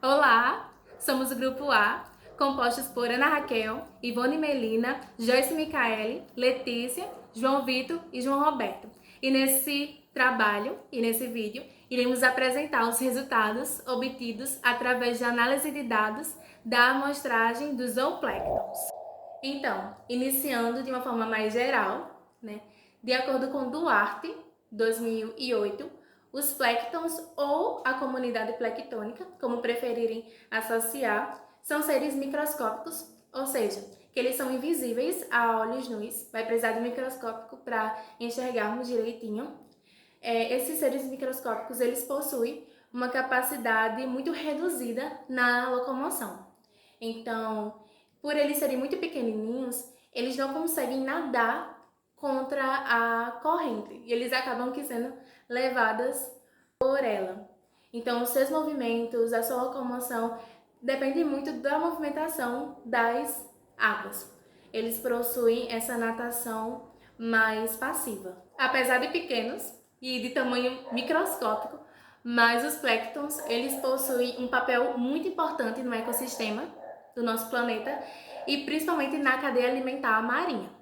Olá, somos o Grupo A, compostos por Ana Raquel, Ivone Melina, Joyce Micaele, Letícia, João Vitor e João Roberto. E nesse trabalho e nesse vídeo, iremos apresentar os resultados obtidos através de análise de dados da amostragem dos zoopléctons. Então, iniciando de uma forma mais geral, de acordo com Duarte, 2008, os plânctons ou a comunidade planctônica, como preferirem associar, são seres microscópicos, ou seja, que eles são invisíveis a olhos nus, vai precisar de microscópico para enxergarmos direitinho. Esses seres microscópicos, eles possuem uma capacidade muito reduzida na locomoção. Então, por eles serem muito pequenininhos, eles não conseguem nadar contra a corrente e eles acabam sendo levadas por ela. Então, os seus movimentos, a sua locomoção depende muito da movimentação das águas. Eles possuem essa natação mais passiva. Apesar de pequenos e de tamanho microscópico, mas os plânctons, eles possuem um papel muito importante no ecossistema do nosso planeta e principalmente na cadeia alimentar marinha.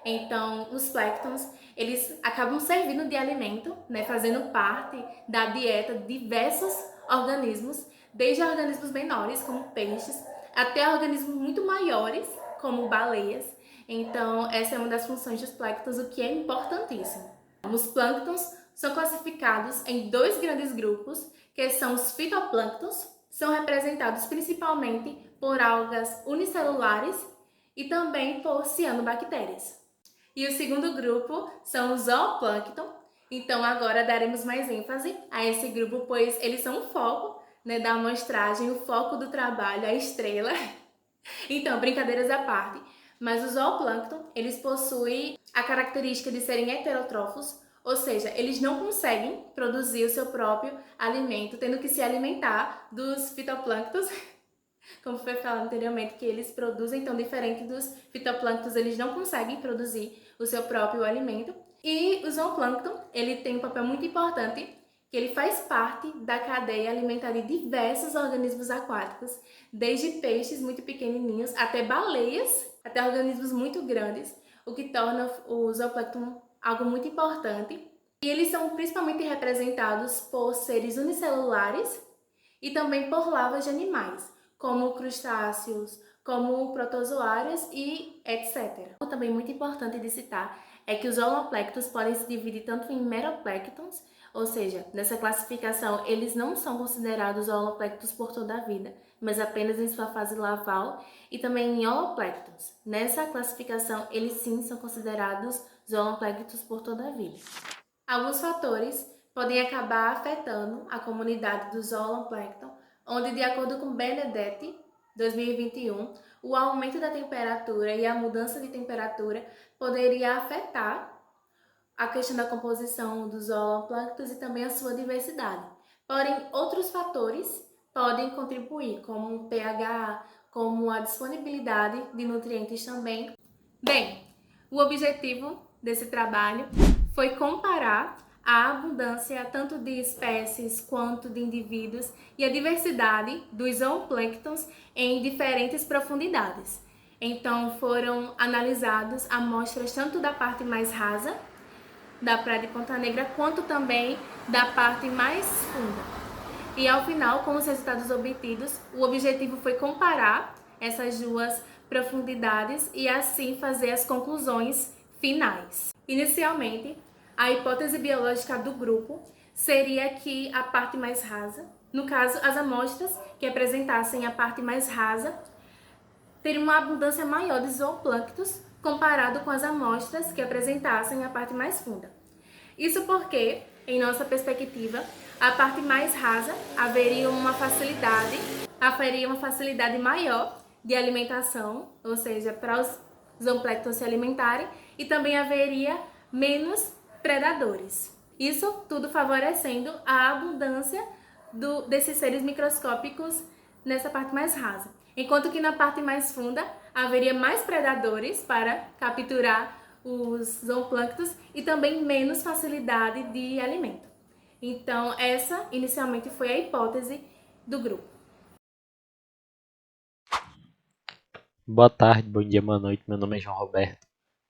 Então, os plânctons, eles acabam servindo de alimento, fazendo parte da dieta de diversos organismos, desde organismos menores, como peixes, até organismos muito maiores, como baleias. Então, essa é uma das funções dos plânctons, o que é importantíssimo. Os plânctons são classificados em dois grandes grupos, que são os fitoplânctons, são representados principalmente por algas unicelulares e também por cianobactérias. E o segundo grupo são os zooplâncton. Então agora daremos mais ênfase a esse grupo, pois eles são o foco da amostragem, o foco do trabalho, a estrela. Então, brincadeiras à parte, mas os zooplâncton, eles possuem a característica de serem heterótrofos, ou seja, eles não conseguem produzir o seu próprio alimento, tendo que se alimentar dos fitoplânctons, como foi falado anteriormente, que eles produzem, então diferente dos fitoplânctons, eles não conseguem produzir o seu próprio alimento. E o zooplâncton, ele tem um papel muito importante, que ele faz parte da cadeia alimentar de diversos organismos aquáticos, desde peixes muito pequenininhos até baleias, até organismos muito grandes, o que torna o zooplâncton algo muito importante. E eles são principalmente representados por seres unicelulares e também por larvas de animais, como crustáceos, como protozoários e etc. Também muito importante de citar é que os holoplânctons podem se dividir tanto em meroplânctons, ou seja, nessa classificação eles não são considerados holoplânctons por toda a vida, mas apenas em sua fase larval, e também em holoplânctons. Nessa classificação eles sim são considerados zooplânctons por toda a vida. Alguns fatores podem acabar afetando a comunidade do zooplâncton, onde, de acordo com Benedetti, 2021, o aumento da temperatura e a mudança de temperatura poderia afetar a questão da composição dos zooplânctons e também a sua diversidade. Porém, outros fatores podem contribuir, como o pH, como a disponibilidade de nutrientes também. Bem, o objetivo desse trabalho foi comparar a abundância tanto de espécies quanto de indivíduos e a diversidade dos zooplânctons em diferentes profundidades. Então foram analisados amostras tanto da parte mais rasa da Praia de Ponta Negra quanto também da parte mais funda. E ao final, com os resultados obtidos, o objetivo foi comparar essas duas profundidades e assim fazer as conclusões finais. Inicialmente, a hipótese biológica do grupo seria que a parte mais rasa, no caso, as amostras que apresentassem a parte mais rasa, teriam uma abundância maior de zooplânctons comparado com as amostras que apresentassem a parte mais funda. Isso porque, em nossa perspectiva, a parte mais rasa haveria uma facilidade maior de alimentação, ou seja, para os zooplânctons se alimentarem, e também haveria menos predadores. Isso tudo favorecendo a abundância desses seres microscópicos nessa parte mais rasa. Enquanto que na parte mais funda haveria mais predadores para capturar os zooplânctons e também menos facilidade de alimento. Então, essa inicialmente foi a hipótese do grupo. Boa tarde, bom dia, boa noite. Meu nome é João Roberto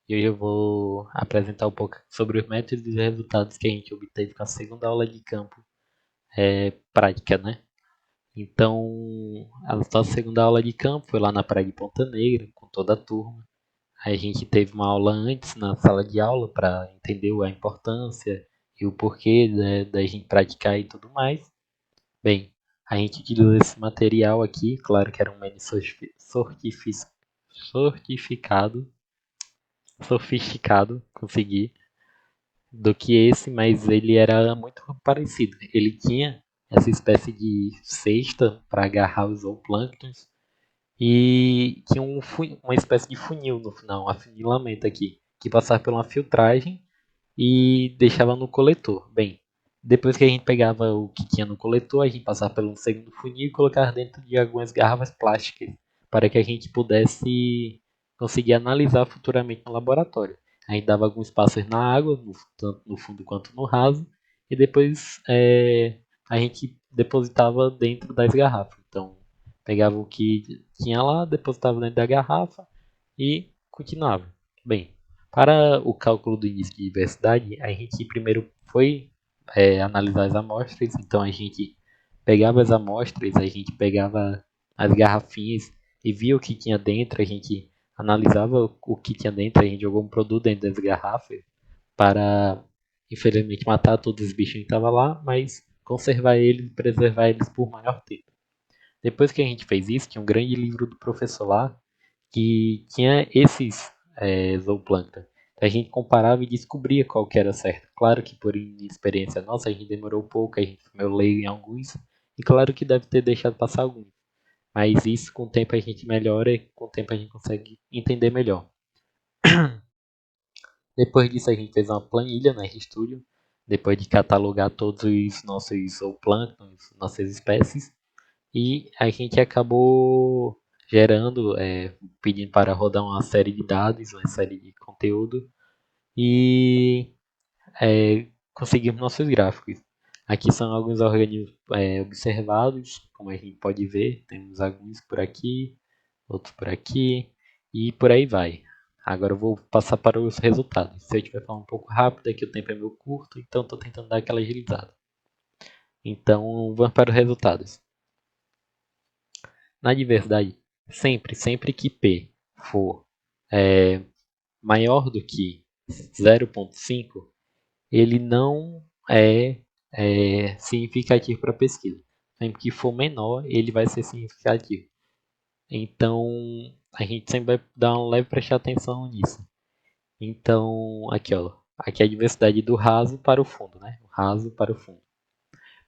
e hoje eu vou apresentar um pouco sobre os métodos e resultados que a gente obteve com a segunda aula de campo prática, né? Então, a nossa segunda aula de campo foi lá na praia de Ponta Negra, com toda a turma. Aí a gente teve uma aula antes na sala de aula para entender a importância e o porquê da gente praticar e tudo mais. Bem, a gente utilizou esse material aqui, claro que era um menu sortificado, sofisticado, consegui, do que esse, mas ele era muito parecido. Ele tinha essa espécie de cesta para agarrar os zooplânctons e tinha uma espécie de funil no final, um afunilamento aqui, que passava por uma filtragem e deixava no coletor. Bem, depois que a gente pegava o que tinha no coletor, a gente passava pelo segundo funil e colocava dentro de algumas garrafas plásticas para que a gente pudesse conseguir analisar futuramente no laboratório. A gente dava alguns passos na água, tanto no fundo quanto no raso, e depois a gente depositava dentro das garrafas. Então, pegava o que tinha lá, depositava dentro da garrafa e continuava. Bem, para o cálculo do índice de diversidade, a gente primeiro foi analisar as amostras, então a gente pegava as amostras, a gente pegava as garrafinhas e via o que tinha dentro, a gente analisava o que tinha dentro, a gente jogou um produto dentro das garrafas para, infelizmente, matar todos os bichinhos que estavam lá, mas conservar eles e preservar eles por maior tempo. Depois que a gente fez isso, tinha um grande livro do professor lá que tinha esses zooplâncton. A gente comparava e descobria qual que era certo. Claro que por inexperiência nossa a gente demorou um pouco, a gente foi leigo em alguns, e claro que deve ter deixado passar alguns. Mas isso com o tempo a gente melhora e com o tempo a gente consegue entender melhor. Depois disso a gente fez uma planilha na RStudio, depois de catalogar todos os nossos zooplânctons, nossas espécies, e a gente acabou gerando, pedindo para rodar uma série de dados, uma série de conteúdo e conseguimos nossos gráficos. Aqui são alguns organismos observados, como a gente pode ver, temos alguns por aqui, outros por aqui e por aí vai. Agora eu vou passar para os resultados. Se eu estiver falando um pouco rápido, aqui o tempo é meio curto, então estou tentando dar aquela agilizada. Então vamos para os resultados. Na diversidade, sempre que P for maior do que 0,5, ele não é significativo para a pesquisa. Sempre que for menor, ele vai ser significativo. Então, a gente sempre vai dar uma leve prestar atenção nisso. Então, aqui, ó, aqui é a diversidade do raso para o fundo, né? O raso para o fundo.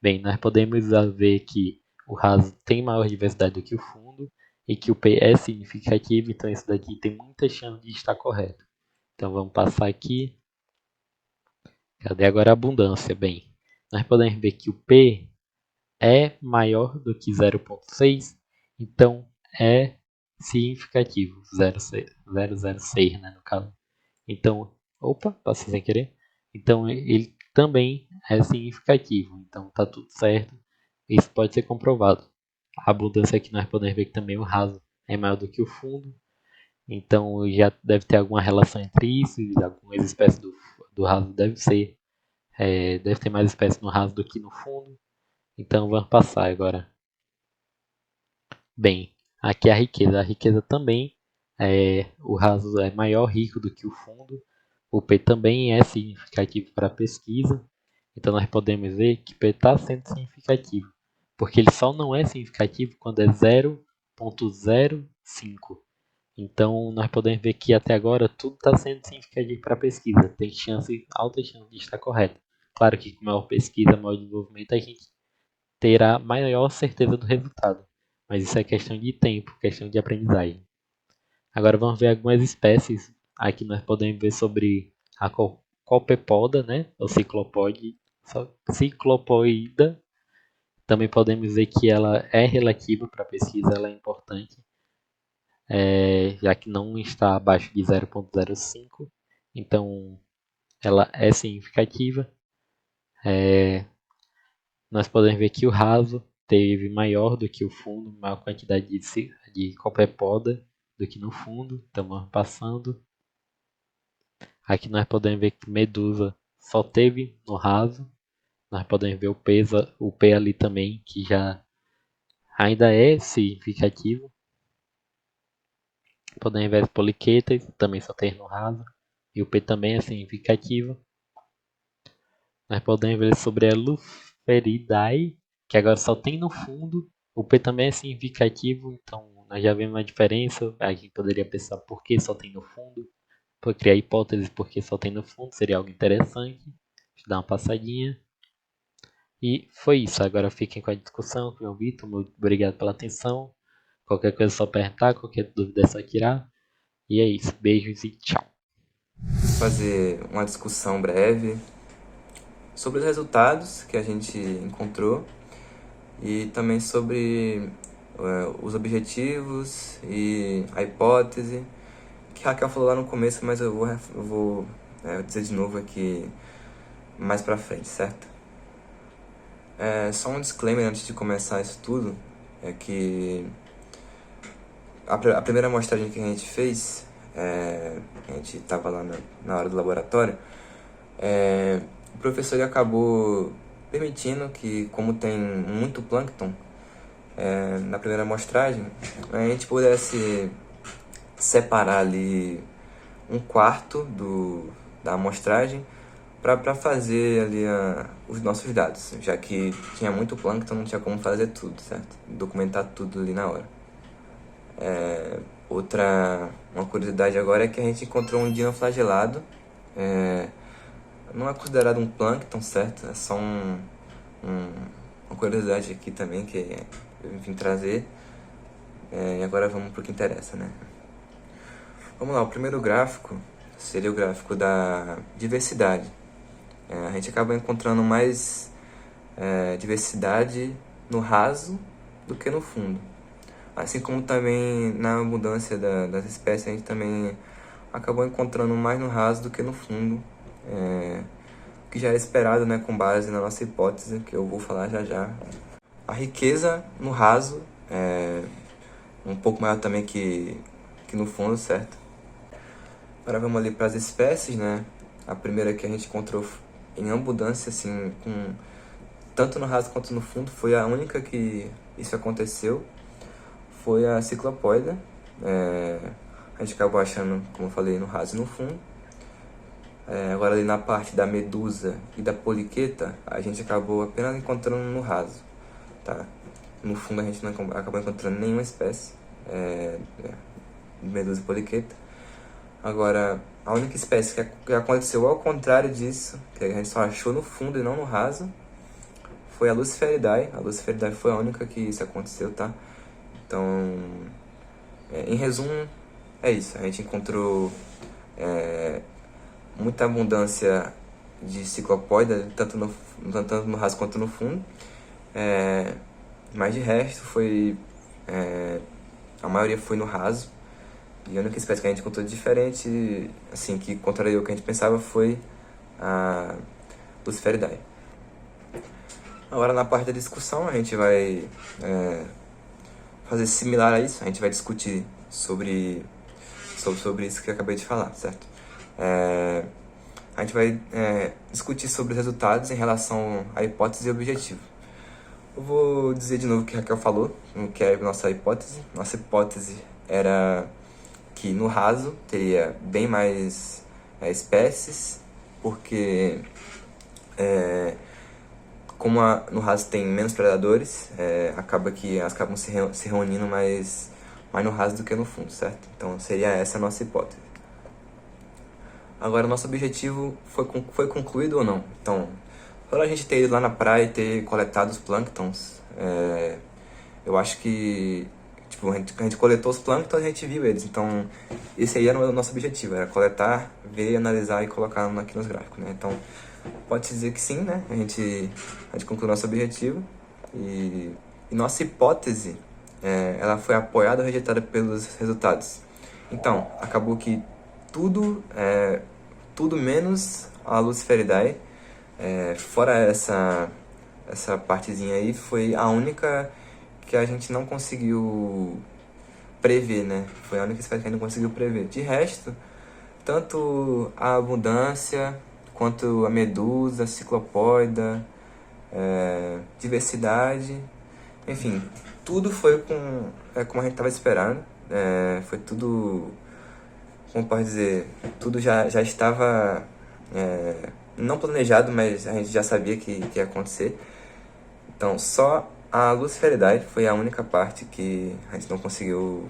Bem, nós podemos ver que o raso tem maior diversidade do que o fundo e que o P é significativo, então isso daqui tem muita chance de estar correto. Então vamos passar aqui. Cadê agora a abundância? Bem, nós podemos ver que o P é maior do que 0,6, então é significativo, 0,006, né, no caso. Então, opa, passei sem querer. Então ele também é significativo, então está tudo certo. Isso pode ser comprovado. A abundância aqui nós podemos ver que também o raso é maior do que o fundo, então já deve ter alguma relação entre isso, e algumas espécies do raso deve ter mais espécies no raso do que no fundo. Então vamos passar agora. Bem, aqui é a riqueza. A riqueza também o raso é maior rico do que o fundo. O P também é significativo para a pesquisa. Então nós podemos ver que P está sendo significativo, porque ele só não é significativo quando é 0,05. Então nós podemos ver que até agora tudo está sendo significativo para a pesquisa. Tem alta chance de estar correto. Claro que com maior pesquisa, maior desenvolvimento, a gente terá maior certeza do resultado. Mas isso é questão de tempo, questão de aprendizagem. Agora vamos ver algumas espécies. Aqui nós podemos ver sobre a copepoda, né? O ciclopoida. Também podemos ver que ela é relativa para a pesquisa, ela é importante, já que não está abaixo de 0,05. Então ela é significativa. Nós podemos ver que o raso teve maior do que o fundo, maior quantidade de copepoda. do que no fundo. Estamos passando. Aqui nós podemos ver que Medusa só teve no raso. Nós podemos ver o P ali também, que já ainda é significativo. Podemos ver as poliquetas, também só tem no raso. E o P também é significativo. Nós podemos ver sobre a Luceridae, que agora só tem no fundo. O P também é significativo, então nós já vemos a diferença. A gente poderia pensar por que só tem no fundo. Para criar hipótese por que só tem no fundo, seria algo interessante. Deixa eu dar uma passadinha. E foi isso. Agora fiquem com a discussão, João Vitor. Muito obrigado pela atenção. Qualquer coisa é só perguntar, qualquer dúvida é só tirar. E é isso. Beijos e tchau. Fazer uma discussão breve sobre os resultados que a gente encontrou e também sobre os objetivos e a hipótese que a Raquel falou lá no começo, mas eu vou dizer de novo aqui mais pra frente, certo? Só um disclaimer antes de começar isso tudo, é que a primeira amostragem que a gente fez, a gente estava lá na hora do laboratório, o professor ele acabou permitindo que, como tem muito plâncton na primeira amostragem, a gente pudesse separar ali um quarto da amostragem para fazer ali os nossos dados, já que tinha muito plâncton, não tinha como fazer tudo, certo? Documentar tudo ali na hora. Uma curiosidade agora é que a gente encontrou um dinoflagelado, não é considerado um plâncton, certo? É só uma curiosidade aqui também que eu vim trazer. E agora vamos pro que interessa, né? Vamos lá, o primeiro gráfico seria o gráfico da diversidade. A gente acaba encontrando mais diversidade no raso do que no fundo. Assim como também na abundância das espécies, a gente também acabou encontrando mais no raso do que no fundo. O que já é esperado, né, com base na nossa hipótese, que eu vou falar já já. A riqueza no raso é um pouco maior também que no fundo, certo? Agora vamos ali para as espécies, né? A primeira que a gente encontrou em abundância, assim, tanto no raso quanto no fundo, foi a única que isso aconteceu, foi a ciclopoida. A gente acabou achando, como eu falei, no raso e no fundo. Agora ali na parte da medusa e da poliqueta, a gente acabou apenas encontrando no raso, tá? No fundo a gente não acabou encontrando nenhuma espécie de medusa e poliqueta. Agora, a única espécie que aconteceu ao contrário disso, que a gente só achou no fundo e não no raso, foi a Luciferidae. A Luciferidae foi a única que isso aconteceu, tá? Então, em resumo, é isso. A gente encontrou muita abundância de ciclopoida, tanto no raso quanto no fundo. Mas de resto, a maioria foi no raso. E a única espécie que a gente encontrou diferente, assim, que contrariou o que a gente pensava, foi a Luciferidae. Agora, na parte da discussão, a gente vai fazer similar a isso. A gente vai discutir sobre isso que eu acabei de falar, certo? A gente vai discutir sobre os resultados em relação à hipótese e objetivo. Eu vou dizer de novo o que a Raquel falou, o que é a nossa hipótese. Nossa hipótese era que no raso teria bem mais espécies, porque como no raso tem menos predadores, acaba que elas acabam se reunindo mais no raso do que no fundo, certo? Então seria essa a nossa hipótese. Agora, o nosso objetivo foi concluído ou não? Então, pela gente ter ido lá na praia e ter coletado os plânctons, eu acho que a gente coletou os plânctons e a gente viu eles. Então, esse aí era o nosso objetivo, era coletar, ver, analisar e colocar aqui nos gráficos, né? Então, pode-se dizer que sim, né? A gente concluiu nosso objetivo e nossa hipótese, ela foi apoiada ou rejeitada pelos resultados. Então, acabou que tudo menos a Luciferidae, fora essa partezinha aí, foi a única que a gente não conseguiu prever, né? Foi a única espécie que a gente não conseguiu prever. De resto, tanto a abundância, quanto a medusa, a ciclopóida, diversidade, enfim, tudo foi como a gente estava esperando. Foi tudo, como pode dizer, tudo já estava não planejado, mas a gente já sabia que ia acontecer. Então, só a luciferidade foi a única parte que a gente não conseguiu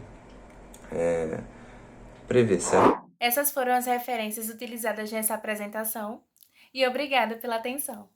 prever, certo? Essas foram as referências utilizadas nessa apresentação e obrigada pela atenção.